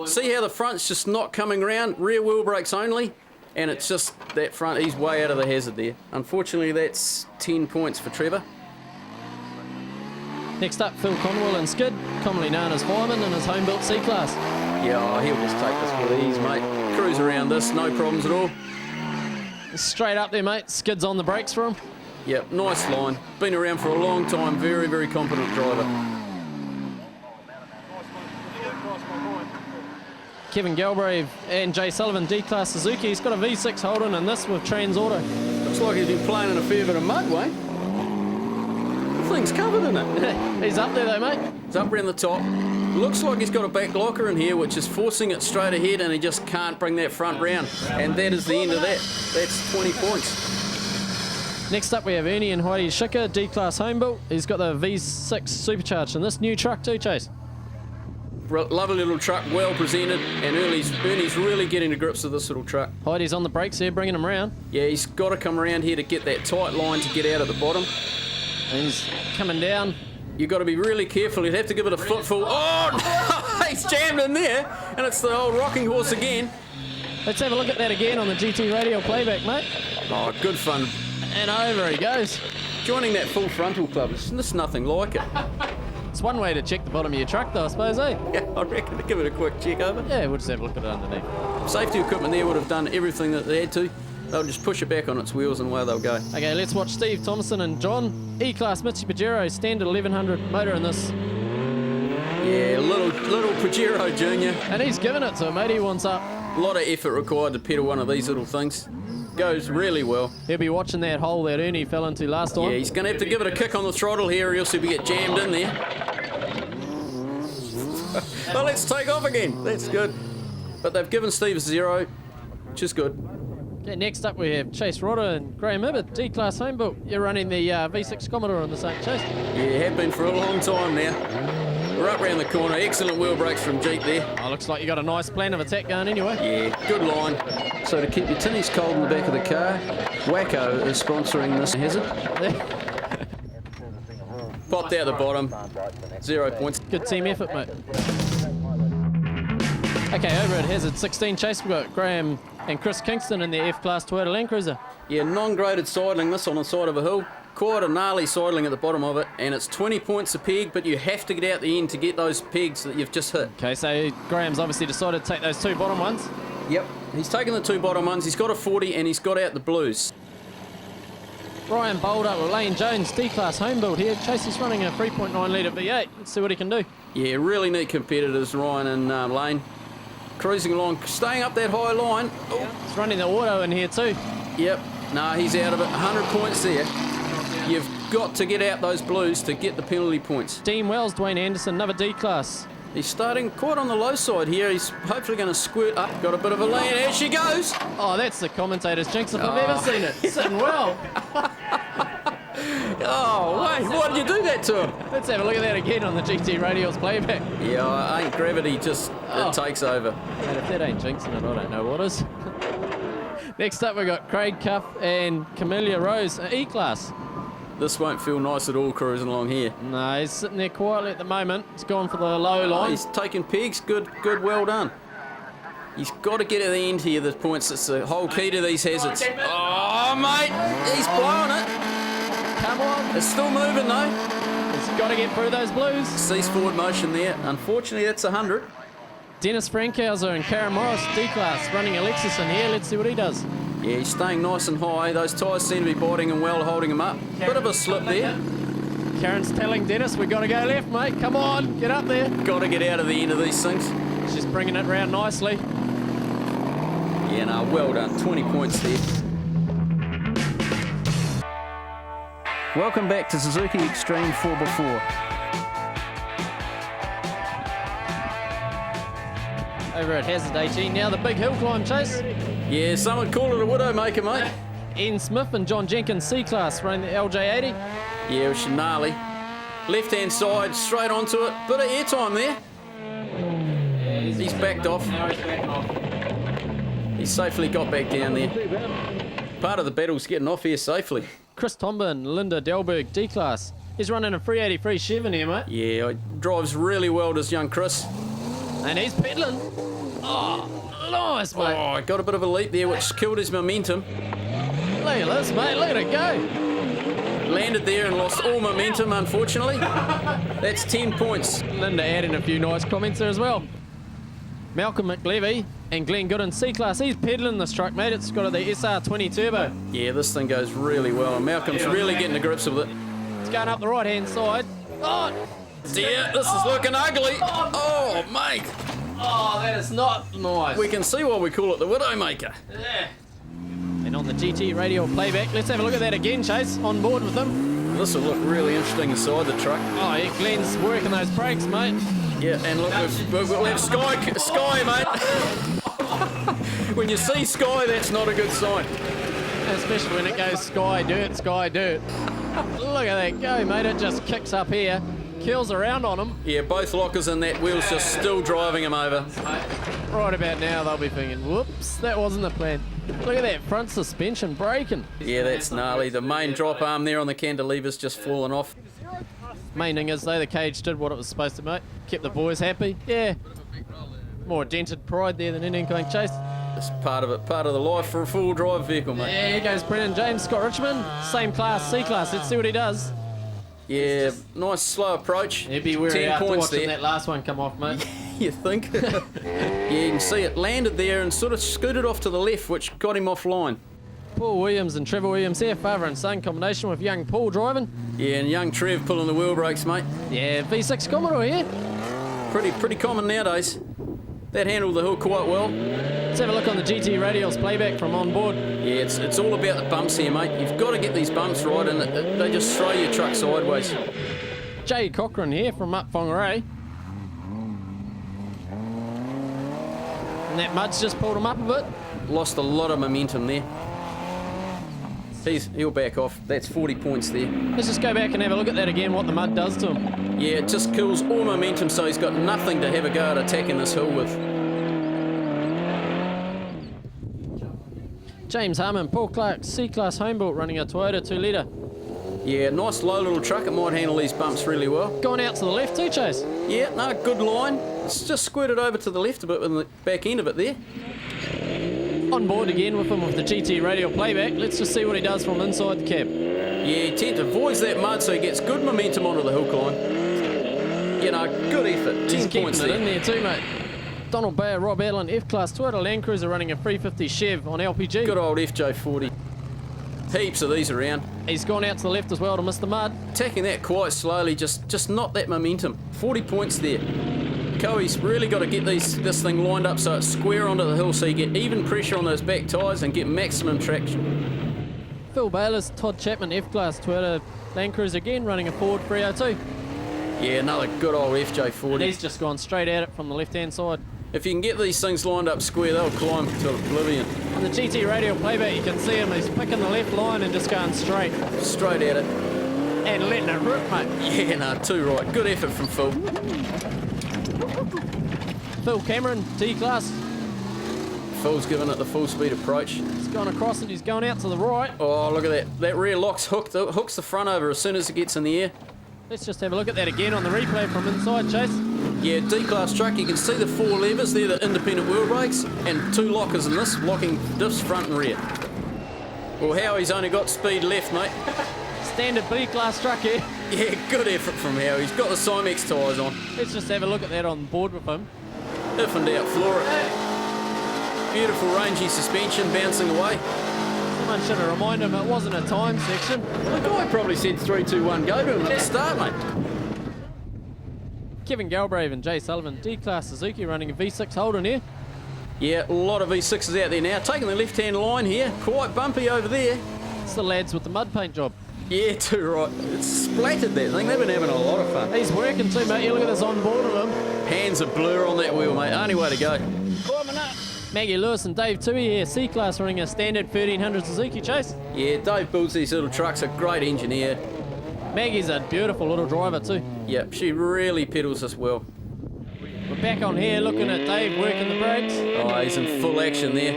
See how the front's just not coming round, rear wheel brakes only, and it's just that front, he's way out of the hazard there. Unfortunately, that's 10 points for Trevor. Next up, Phil Conwell and Skid, commonly known as Fireman in his home-built C-Class. Yeah, he'll just take this with ease, mate. Cruise around this, no problems at all. Straight up there, mate. Skid's on the brakes for him. Yep, nice line. Been around for a long time, very, very competent driver. Kevin Galbraith and Jay Sullivan, D-Class Suzuki. He's got a V6 Holden and this with Trans Auto. Looks like he's been playing in a fair bit of mud, Wayne. The thing's covered in it. He's up there though, mate. It's up around the top. Looks like he's got a back locker in here, which is forcing it straight ahead, and he just can't bring that front round. And that is the end of that. That's 20 points. Next up we have Ernie and Heidi Schicker, D-Class Homebuilt. He's got the V6 Supercharged in this new truck too, Chase. Lovely little truck, well presented, and Ernie's really getting to grips with this little truck. Heidi's on the brakes here, bringing him around. Yeah, he's got to come around here to get that tight line to get out at the bottom. He's coming down. You've got to be really careful. You'd have to give it a footful. Oh, no! He's jammed in there, and it's the old rocking horse again. Let's have a look at that again on the GT radio playback, mate. Oh, good fun. And over he goes. Joining that full frontal club, it's just nothing like it. It's one way to check the bottom of your truck, though, I suppose, eh? Yeah, I reckon. Give it a quick check over. Yeah, we'll just have a look at it underneath. Safety equipment there would have done everything that they had to. They'll just push it back on its wheels and away they'll go. Okay, let's watch Steve Thompson and John. E-Class Mitsubishi Pajero, standard 1100 motor in this. Yeah, little Pajero Junior. And he's giving it to him, mate. He wants up. A lot of effort required to pedal one of these little things. Goes really well. He'll be watching that hole that Ernie fell into last time. Yeah, he's going to have to give it a kick on the throttle here or else he'll get jammed in there. Well, let's take off again. That's good. But they've given Steve a 0, which is good. Okay, next up we have Chase Rodder and Graham Ibbott, D-Class home built. You're running the V6 Commodore on the same Chase. Yeah, have been for a long time now. We're up round the corner. Excellent wheel brakes from Jeep there. Oh, looks like you got a nice plan of attack going anyway. Yeah, good line. So to keep your tinnies cold in the back of the car, Wacko is sponsoring this hazard. Popped out the bottom. 0 points. Good team effort, mate. Okay, over at Hazard 16 Chase, we've got Graham and Chris Kingston in their F-Class Toyota Land Cruiser. Yeah, non-graded sidling this on the side of a hill. Quite a gnarly sidling at the bottom of it, and it's 20 points a peg, but you have to get out the end to get those pegs that you've just hit. Okay, so Graham's obviously decided to take those 2 bottom ones. Yep, he's taken the 2 bottom ones, he's got a 40 and he's got out the blues. Ryan Boulder with Lane Jones, D-Class home build here. Chase is running a 3.9 litre V8. Let's see what he can do. Yeah, really neat competitors, Ryan and Lane. Cruising along, staying up that high line. Oh. He's running the auto in here too. Yep, no, he's out of it. 100 points there. You've got to get out those blues to get the penalty points. Dean Wells, Dwayne Anderson, another D-Class. He's starting quite on the low side here. He's hopefully going to squirt up. Got a bit of a lean. There she goes. Oh, that's the commentator's jinx if I've ever seen it. Sitting well. Oh, wait, why did you do that to him? Let's have a look at that again on the GT Radio's playback. Yeah, ain't gravity just it takes over. And if that ain't jinxing it, I don't know what is. Next up, we've got Craig Cuff and Camellia Rose, E-Class. This won't feel nice at all cruising along here. No, he's sitting there quietly at the moment. He's gone for the low line. Oh, he's taking pegs. Good, well done. He's got to get at the end here, the points. It's the whole key to these hazards. Oh, mate, he's blowing it. Come on. It's still moving, though. He's got to get through those blues. Cease forward motion there. Unfortunately, that's 100. Dennis Frankhauser and Karen Morris, D-Class, running a Lexus in here. Let's see what he does. Yeah, he's staying nice and high. Those tyres seem to be biting him well, holding him up. Bit of a slip there. Karen's telling Dennis, we've got to go left, mate. Come on, get up there. Got to get out of the end of these things. She's bringing it round nicely. Yeah, no, well done. 20 points there. Welcome back to Suzuki Xtreme 4x4. Over at Hazard 18 now, the big hill climb, Chase. Yeah, some would call it a widowmaker, mate. Ian Smith and John Jenkins, C-Class, running the LJ80. Yeah, it was gnarly. Left-hand side, straight onto it. Bit of airtime there. Yeah, he's backed off. Now he's backed off. He's safely got back down there. Part of the battle's getting off here safely. Chris Tomba and Linda Delberg, D-Class. He's running a 383 Chev in here, mate. Yeah, drives really well, does young Chris. And he's pedaling. Oh, nice, mate. Oh, got a bit of a leap there, which killed his momentum. Look at this, mate. Look at it go. Landed there and lost all momentum, unfortunately. That's 10 points. Linda adding a few nice comments there as well. Malcolm McLevy and Glenn Gooden, C-Class. He's pedaling this truck, mate. It's got the SR20 turbo. Yeah, this thing goes really well. Malcolm's really getting to grips with it. It's going up the right-hand side. Oh, dear, this is looking ugly. Oh, mate. Oh, that is not nice. We can see why we call it the Widowmaker. Yeah. And on the GT radio playback, let's have a look at that again, Chase, on board with them. This will look really interesting inside the truck. Oh, yeah, Glenn's working those brakes, mate. Yeah, and look, we'll have sky, mate. When you see sky, that's not a good sign. Especially when it goes sky, dirt, sky, dirt. Look at that go, mate. It just kicks up here, curls around on him. Yeah, both lockers and that wheel's just still driving him over. Right about now, they'll be thinking, whoops, that wasn't the plan. Look at that front suspension breaking. Yeah, that's gnarly. The main drop arm there on the cantilever's just fallen off. Main thing is, though, the cage did what it was supposed to, mate. Kept the boys happy. Yeah. More dented pride there than any incoming chase. It's part of it, part of the life for a full drive vehicle, mate. Yeah, here goes Brennan James, Scott Richmond. Same class, C class. Let's see what he does. Yeah, nice slow approach. He'd be wary 10 after points watching there. that last one come off, mate. You think? Yeah, you can see it landed there and sort of scooted off to the left, which got him offline. Paul Williams and Trevor Williams here, father and son combination with young Paul driving. Yeah, and young Trev pulling the wheel brakes, mate. Yeah, V6 Commodore here. Pretty common nowadays. That handled the hill quite well. Let's have a look on the GT Radials playback from on board. Yeah, it's all about the bumps here, mate. You've got to get these bumps right, and they just throw your truck sideways. Jay Cochran here from up Whangarei. And that mud's just pulled him up a bit. Lost a lot of momentum there. He'll back off. That's 40 points there. Let's just go back and have a look at that again, what the mud does to him. Yeah, it just kills all momentum, so he's got nothing to have a go at attacking this hill with. James Harmon, Paul Clark, C-Class Homebuilt running a Toyota 2-litre. Yeah, nice low little truck. It might handle these bumps really well. Going out to the left too, Chase. Yeah, no, good line. It's just squirted over to the left a bit with the back end of it there. On board again with him with the GT radial playback. Let's just see what he does from inside the cab. Yeah, he avoids that mud so he gets good momentum onto the hill climb. You know, good effort. 10 points there. In there too, mate. Donald Bayer, Rob Allen, F-Class Toyota Land Cruiser running a 350 Chev on LPG. Good old FJ40. Heaps of these around. He's gone out to the left as well to miss the mud. Attacking that quite slowly, just not that momentum. 40 points there. Coey's really got to get this thing lined up so it's square onto the hill so you get even pressure on those back tyres and get maximum traction. Phil Bayless, Todd Chapman, F-Class Toyota Land Cruiser again running a Ford 302. Yeah, another good old FJ40. And he's just gone straight at it from the left-hand side. If you can get these things lined up square, they'll climb to oblivion. On the GT radial playback, you can see him. He's picking the left line and just going straight. Straight at it. And letting it rip, mate. Yeah, no, too right. Good effort from Phil. Phil Cameron, T-Class. Phil's giving it the full speed approach. He's gone across and he's going out to the right. Oh, look at that. That rear lock's hooks the front over as soon as it gets in the air. Let's just have a look at that again on the replay from inside, Chase. Yeah, D-Class truck, you can see the 4 levers, they're the independent wheel brakes, and 2 lockers in this, locking diffs front and rear. Well, Howie's only got speed left, mate. Standard B-Class truck here. Yeah, good effort from Howie. He's got the Cymex tyres on. Let's just have a look at that on board with him. If and out, floor it. Beautiful rangy suspension bouncing away. Someone should have reminded him it wasn't a time section. Well, the guy probably said 3, 2, 1, go to him. Let's start, mate. Kevin Galbraith and Jay Sullivan, D-Class Suzuki running a V6 Holden here. Yeah, a lot of V6s out there now. Taking the left-hand line here. Quite bumpy over there. It's the lads with the mud paint job. Yeah, too right. It's splattered that thing. They've been having a lot of fun. He's working too, mate. You look at this on board of him. Hands are blur on that wheel, mate. Only way to go. Climbing up. Maggie Lewis and Dave Tui here, C-Class running a standard 1300 Suzuki Chase. Yeah, Dave builds these little trucks. A great engineer. Maggie's a beautiful little driver too. Yep, she really pedals this well. We're back on here looking at Dave working the brakes. Oh, he's in full action there.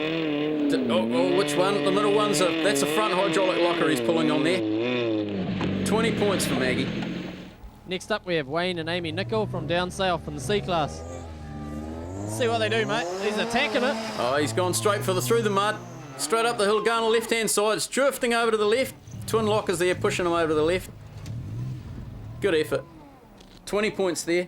Oh, which one? The middle one's that's a front hydraulic locker he's pulling on there. 20 points for Maggie. Next up we have Wayne and Amy Nicol from down south in the C-Class. Let's see what they do, mate. He's attacking it. Oh, he's gone straight for through the mud. Straight up the hill, going on the left-hand side. It's drifting over to the left. Twin lockers there, pushing him over to the left. Good effort. 20 points there.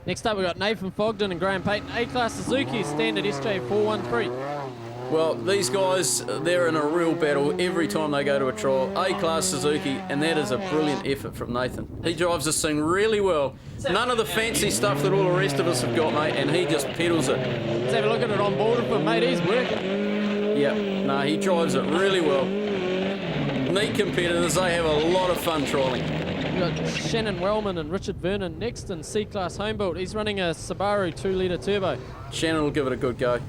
Next up we've got Nathan Fogden and Graham Payton, A-Class Suzuki, standard SJ413. Well, these guys, they're in a real battle every time they go to a trial. A-Class Suzuki, and that is a brilliant effort from Nathan. He drives this thing really well. None of the fancy stuff that all the rest of us have got, mate, and he just pedals it. Let's have a look at it on board with him, mate. He's working. Yep, no, he drives it really well. Neat competitors, they have a lot of fun trialling. We've got Shannon Wellman and Richard Vernon next in C-Class Homebuilt. He's running a Subaru 2-litre turbo. Shannon will give it a good go.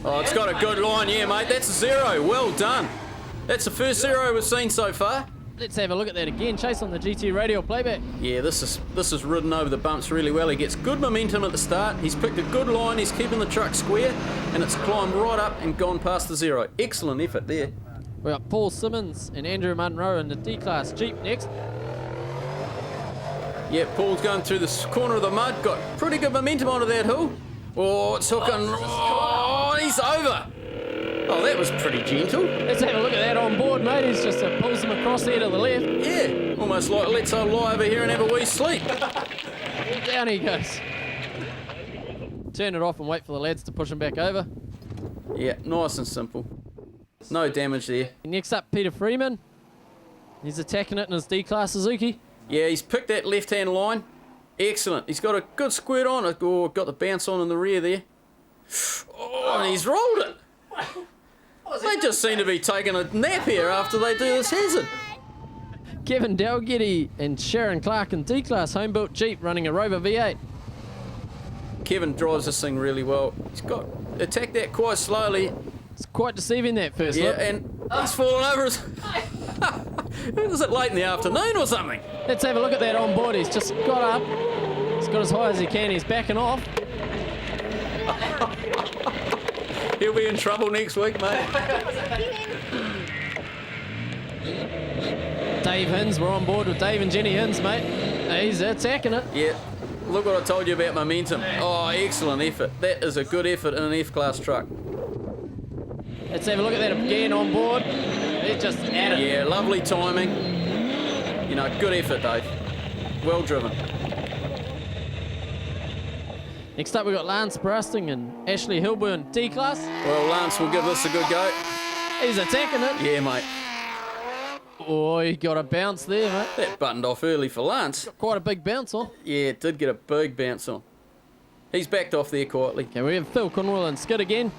Oh, it's got a good line, yeah, mate. That's a 0. Well done. That's the first 0 we've seen so far. Let's have a look at that again. Chase on the GT radio playback. Yeah, this is ridden over the bumps really well. He gets good momentum at the start. He's picked a good line. He's keeping the truck square, and it's climbed right up and gone past the zero. Excellent effort there. We've got Paul Simmons and Andrew Munro in the D-Class Jeep next. Yeah, Paul's going through this corner of the mud. Got pretty good momentum onto that hill. Oh, it's hooking. Oh, he's over. Oh, that was pretty gentle. Let's have a look at that on board, mate. He's just pulls him across there to the left. Yeah, almost like let's all lie over here and have a wee sleep. Down he goes. Turn it off and wait for the lads to push him back over. Yeah, nice and simple. No damage there. Next up, Peter Freeman. He's attacking it in his D-Class Suzuki. Yeah, he's picked that left-hand line. Excellent. He's got a good squirt on it. Oh, got the bounce on in the rear there. Oh, and he's rolled it. They just seem to be taking a nap here after they do this hazard. Kevin Dalgetty and Sharon Clark in D-Class home-built Jeep running a Rover V8. Kevin drives this thing really well. He's got attacked that quite slowly. It's quite deceiving, that first Yeah, look. and he's fallen over his... Is it late in the afternoon or something? Let's have a look at that on board. He's just got up. He's got as high as he can. He's backing off. He'll be in trouble next week, mate. Dave Hinds, we're on board with Dave and Jenny Hinds, mate. He's attacking it. Yeah, look what I told you about momentum. Oh, excellent effort. That is a good effort in an F-Class truck. Let's have a look at that again on board. He's just at it. Yeah, lovely timing. You know, good effort, Dave. Well driven. Next up, we've got Lance Brusting and Ashley Hilburn, D-Class. Well, Lance will give this a good go. He's attacking it. Yeah, mate. Oh, he got a bounce there, mate. That buttoned off early for Lance. Got quite a big bounce on. Yeah, it did get a big bounce on. He's backed off there quietly. Okay, we have Phil Conwell and Skid again.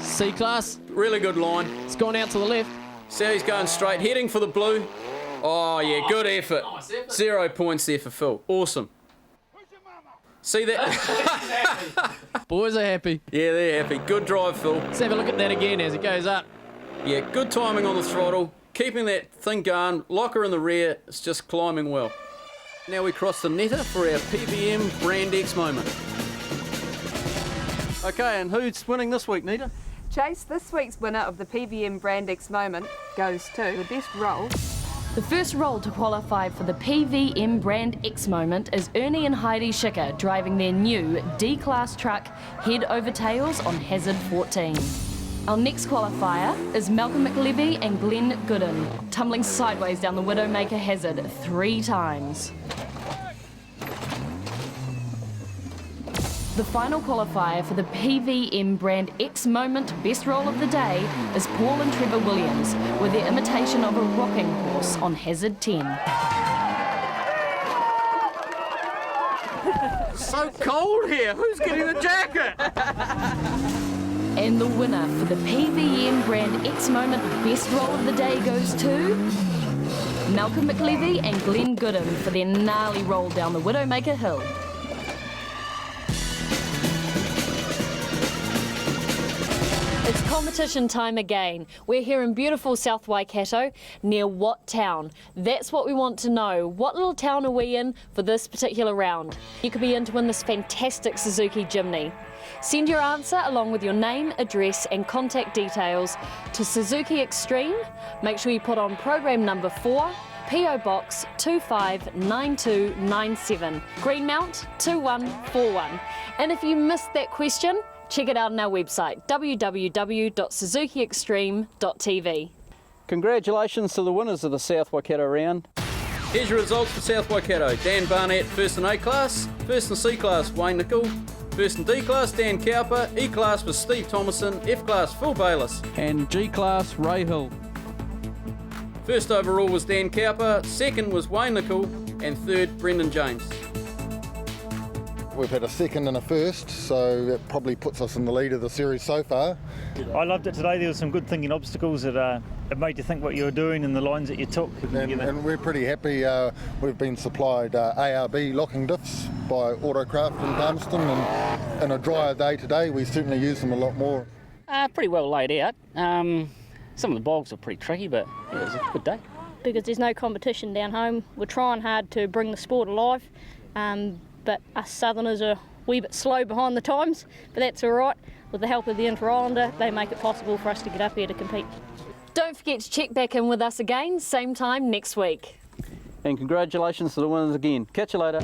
C-Class. Really good line. It's gone out to the left. See how he's going straight, heading for the blue. Oh, yeah, good effort. 0 points there for Phil. Awesome. See that? Boys are happy. Yeah, they're happy. Good drive, Phil. Let's have a look at that again as it goes up. Yeah, good timing on the throttle. Keeping that thing going. Locker in the rear. It's just climbing well. Now we cross the netter for our PVM Brand X moment. Okay, and who's winning this week, Nita? Chase, this week's winner of the PVM Brand X moment goes to the best roll. The first roll to qualify for the PVM Brand X moment is Ernie and Heidi Schicker driving their new D-Class truck head over tails on Hazard 14. Our next qualifier is Malcolm McLevy and Glenn Gooden, tumbling sideways down the Widowmaker hazard 3 times. The final qualifier for the PVM Brand X moment best roll of the day is Paul and Trevor Williams with their imitation of a rocking horse on Hazard 10. So cold here. Who's getting the jacket? And the winner for the PVM Brand X moment best roll of the day goes to Malcolm McLevy and Glenn Gooden for their gnarly roll down the Widowmaker hill. It's competition time again. We're here in beautiful South Waikato, near what town? That's what we want to know. What little town are we in for this particular round? You could be in to win this fantastic Suzuki Jimny. Send your answer along with your name, address and contact details to Suzuki Xtreme. Make sure you put on program number 4, PO Box 259297, Greenmount 2141. And if you missed that question, check it out on our website, www.suzukiextreme.tv. Congratulations to the winners of the South Waikato round. Here's your results for South Waikato. Dan Barnett, first in A-Class. First in C-Class, Wayne Nicol. First in D-Class, Dan Cowper. E-Class was Steve Thomason. F-Class, Phil Bayliss. And G-Class, Ray Hill. First overall was Dan Cowper. Second was Wayne Nicol. And third, Brendan James. We've had a second and a first, so that probably puts us in the lead of the series so far. I loved it today. There was some good thinking obstacles that it made you think what you were doing and the lines that you took. And we're pretty happy. We've been supplied ARB locking diffs by Autocraft in Palmerston, and in a drier day today, we certainly use them a lot more. Pretty well laid out. Some of the bogs are pretty tricky, but it was a good day. because there's no competition down home. We're trying hard to bring the sport alive, but us Southerners are a wee bit slow behind the times, but that's all right. With the help of the Inter-Islander, they make it possible for us to get up here to compete. Don't forget to check back in with us again, same time next week. And congratulations to the winners again. Catch you later.